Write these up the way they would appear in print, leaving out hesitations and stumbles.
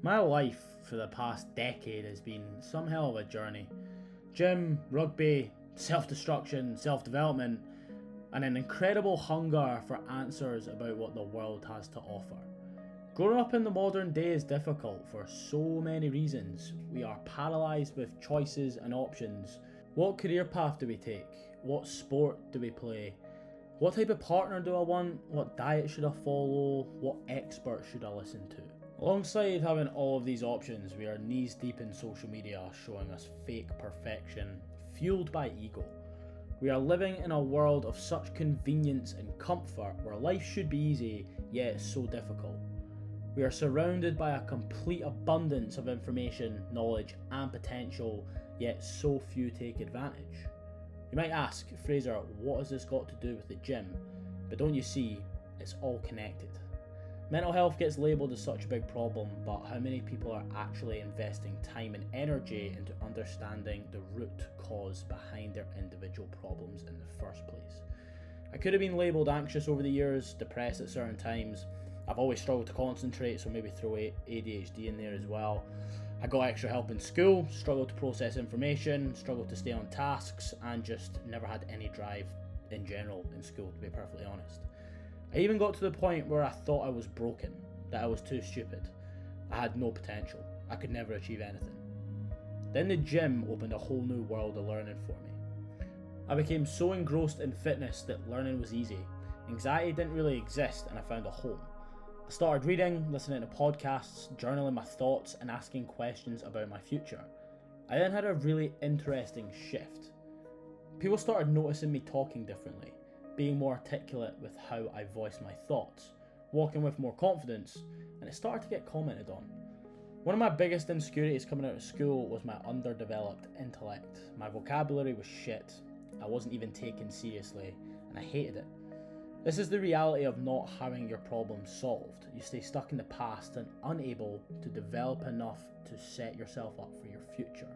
My life for the past decade has been some hell of a journey. Gym, rugby, self-destruction, self-development, and an incredible hunger for answers about what the world has to offer. Growing up in the modern day is difficult for so many reasons. We are paralysed with choices and options. What career path do we take? What sport do we play? What type of partner do I want? What diet should I follow? What expert should I listen to? Alongside having all of these options, we are knees deep in social media showing us fake perfection, fueled by ego. We are living in a world of such convenience and comfort where life should be easy, yet it's so difficult. We are surrounded by a complete abundance of information, knowledge and potential, yet so few take advantage. You might ask, Fraser, what has this got to do with the gym? But don't you see, it's all connected. Mental health gets labelled as such a big problem, but how many people are actually investing time and energy into understanding the root cause behind their individual problems in the first place? I could have been labelled anxious over the years, depressed at certain times. I've always struggled to concentrate, so maybe throw ADHD in there as well. I got extra help in school, struggled to process information, struggled to stay on tasks, and just never had any drive in general in school, to be perfectly honest. I even got to the point where I thought I was broken, that I was too stupid. I had no potential. I could never achieve anything. Then the gym opened a whole new world of learning for me. I became so engrossed in fitness that learning was easy. Anxiety didn't really exist and I found a home. I started reading, listening to podcasts, journaling my thoughts and asking questions about my future. I then had a really interesting shift. People started noticing me talking differently, being more articulate with how I voice my thoughts, walking with more confidence, and it started to get commented on. One of my biggest insecurities coming out of school was my underdeveloped intellect. My vocabulary was shit, I wasn't even taken seriously, and I hated it. This is the reality of not having your problems solved. You stay stuck in the past and unable to develop enough to set yourself up for your future.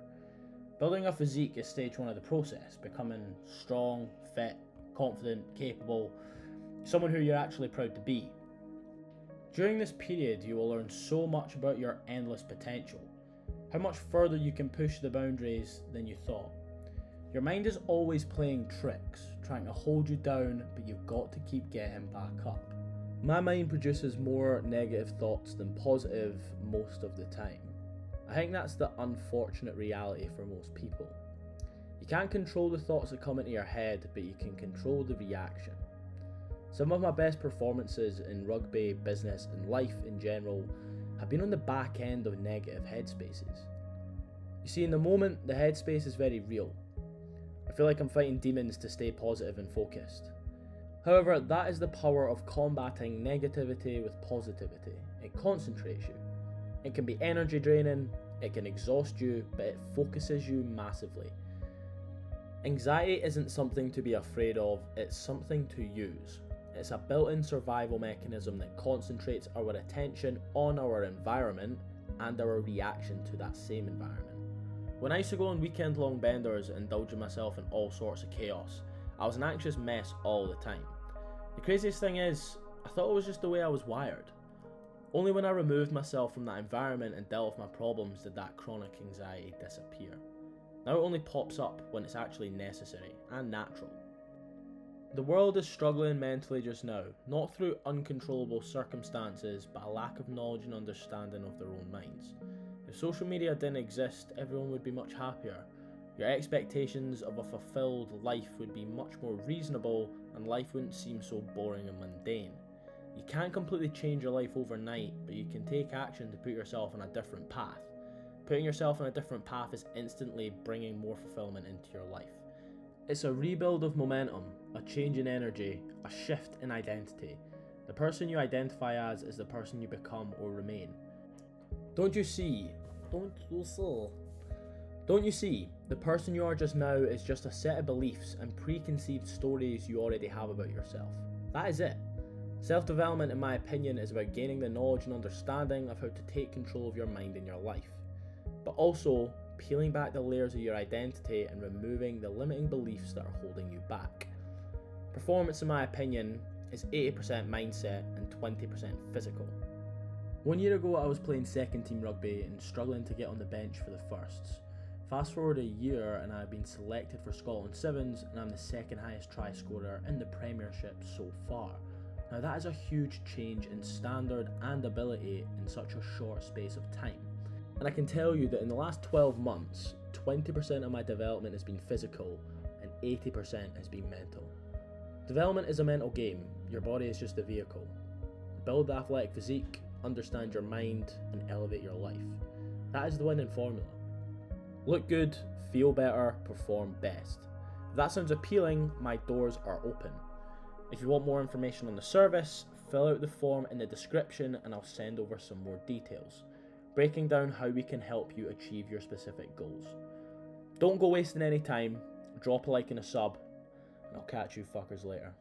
Building a physique is stage one of the process, becoming strong, fit, confident, capable, someone who you're actually proud to be. During this period, you will learn so much about your endless potential, how much further you can push the boundaries than you thought. Your mind is always playing tricks, trying to hold you down, but you've got to keep getting back up. My mind produces more negative thoughts than positive most of the time. I think that's the unfortunate reality for most people. You can't control the thoughts that come into your head, but you can control the reaction. Some of my best performances in rugby, business, and life in general have been on the back end of negative headspaces. You see, in the moment, the headspace is very real. I feel like I'm fighting demons to stay positive and focused. However, that is the power of combating negativity with positivity. It concentrates you. It can be energy draining, it can exhaust you, but it focuses you massively. Anxiety isn't something to be afraid of, it's something to use. It's a built-in survival mechanism that concentrates our attention on our environment and our reaction to that same environment. When I used to go on weekend-long benders, indulging myself in all sorts of chaos, I was an anxious mess all the time. The craziest thing is, I thought it was just the way I was wired. Only when I removed myself from that environment and dealt with my problems did that chronic anxiety disappear. Now it only pops up when it's actually necessary and natural. The world is struggling mentally just now, not through uncontrollable circumstances, but a lack of knowledge and understanding of their own minds. If social media didn't exist, everyone would be much happier. Your expectations of a fulfilled life would be much more reasonable and life wouldn't seem so boring and mundane. You can't completely change your life overnight, but you can take action to put yourself on a different path. Putting yourself on a different path is instantly bringing more fulfillment into your life. It's a rebuild of momentum, a change in energy, a shift in identity. The person you identify as is the person you become or remain. Don't you see? The person you are just now is just a set of beliefs and preconceived stories you already have about yourself. That is it. Self-development, in my opinion, is about gaining the knowledge and understanding of how to take control of your mind in your life, but also peeling back the layers of your identity and removing the limiting beliefs that are holding you back. Performance, in my opinion, is 80% mindset and 20% physical. 1 year ago I was playing second team rugby and struggling to get on the bench for the firsts. Fast forward a year and I've been selected for Scotland Sevens and I'm the second highest try scorer in the Premiership so far. Now that is a huge change in standard and ability in such a short space of time. And I can tell you that in the last 12 months, 20% of my development has been physical and 80% has been mental. Development is a mental game, your body is just the vehicle. Build the athletic physique, understand your mind, and elevate your life. That is the winning formula. Look good, feel better, perform best. If that sounds appealing, my doors are open. If you want more information on the service, fill out the form in the description and I'll send over some more details, breaking down how we can help you achieve your specific goals. Don't go wasting any time, drop a like and a sub, and I'll catch you fuckers later.